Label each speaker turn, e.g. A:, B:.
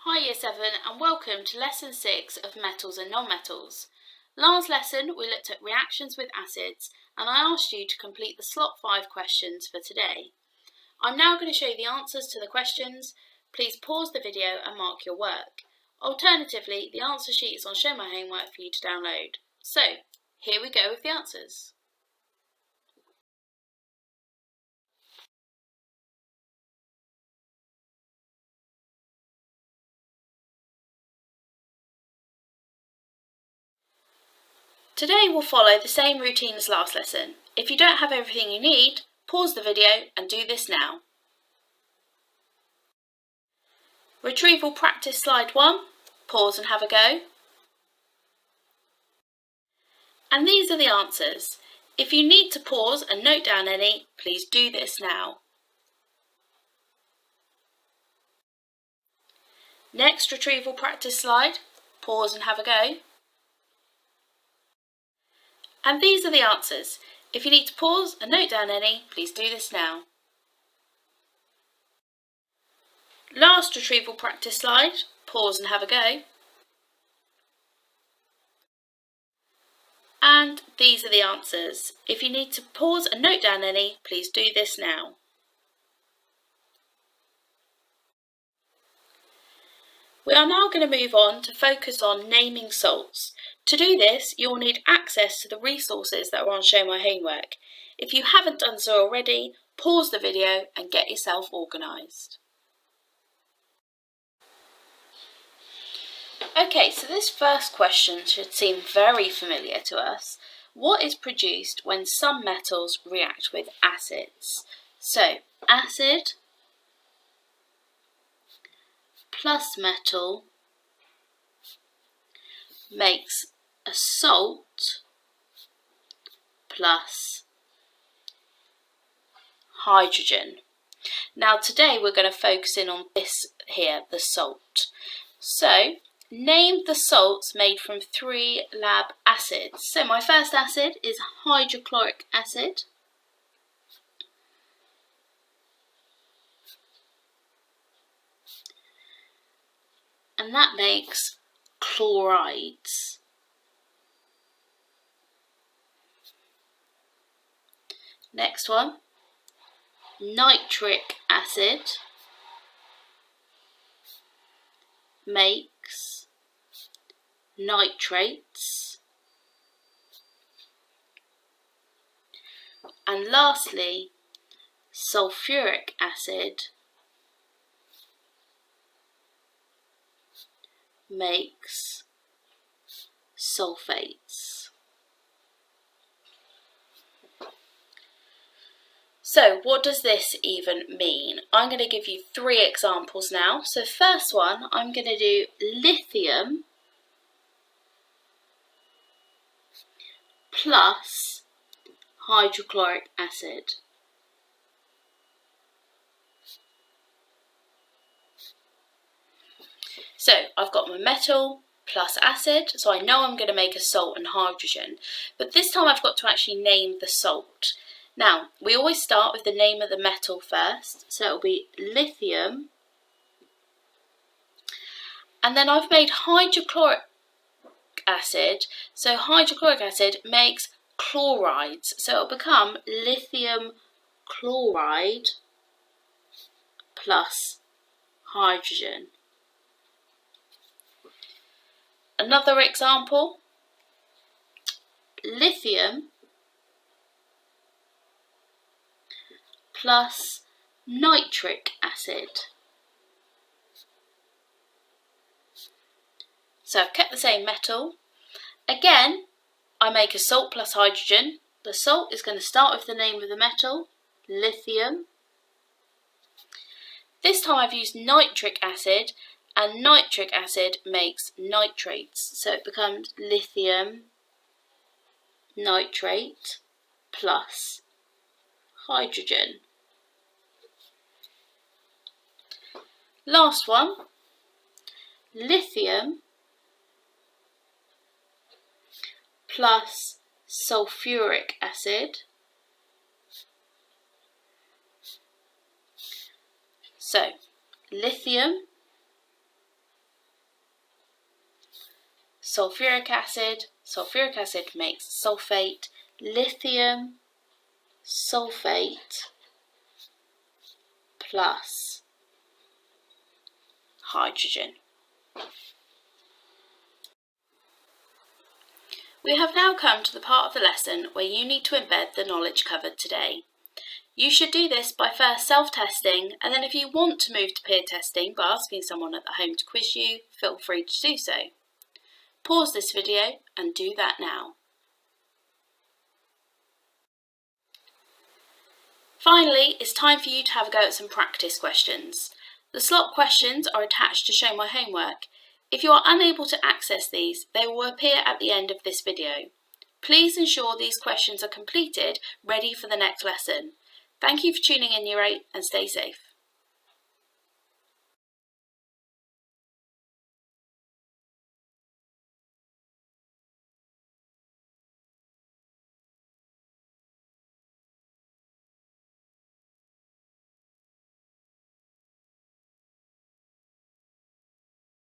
A: Hi Year 7 and welcome to Lesson 6 of Metals and Non-Metals. Last lesson we looked at reactions with acids and I asked you to complete the slot 5 questions for today. I'm now going to show you the answers to the questions. Please pause the video and mark your work. Alternatively, the answer sheet is on Show My Homework for you to download. So, here we go with the answers. Today we'll follow the same routine as last lesson. If you don't have everything you need, pause the video and do this now. Retrieval practice slide 1, pause and have a go. And these are the answers. If you need to pause and note down any, please do this now. Next retrieval practice slide, pause and have a go. And these are the answers. If you need to pause and note down any, please do this now. Last retrieval practice slide, pause and have a go. And these are the answers. If you need to pause and note down any, please do this now. We are now going to move on to focus on naming salts. To do this, you will need access to the resources that are on Show My Homework. If you haven't done so already, pause the video and get yourself organised. Okay, so this first question should seem very familiar to us. What is produced when some metals react with acids? So, acid plus metal makes a salt plus hydrogen. Now today we're going to focus in on this here, the salt. So, name the salts made from 3 lab acids. So my first acid is hydrochloric acid. And that makes chlorides. Next one, nitric acid makes nitrates. And lastly, sulfuric acid makes sulfates. So what does this even mean? I'm going to give you 3 examples now. So first one, I'm going to do lithium plus hydrochloric acid. So I've got my metal plus acid, so I know I'm going to make a salt and hydrogen. But this time I've got to actually name the salt. Now, we always start with the name of the metal first, so it'll be lithium. And then I've made hydrochloric acid, so hydrochloric acid makes chlorides, so it'll become lithium chloride plus hydrogen. Another example, lithium plus nitric acid. So I've kept the same metal. Again, I make a salt plus hydrogen. The salt is going to start with the name of the metal, lithium. This time I've used nitric acid, and nitric acid makes nitrates. So it becomes lithium nitrate plus hydrogen. Last one, lithium plus sulfuric acid. So, lithium sulfuric acid makes sulfate, lithium sulfate plus hydrogen. We have now come to the part of the lesson where you need to embed the knowledge covered today. You should do this by first self-testing, and then if you want to move to peer testing by asking someone at the home to quiz you, feel free to do so. Pause this video and do that now. Finally, it's time for you to have a go at some practice questions. The slot questions are attached to show my homework. If you are unable to access these, they will appear at the end of this video. Please ensure these questions are completed, ready for the next lesson. Thank you for tuning in, Year 8, and stay safe.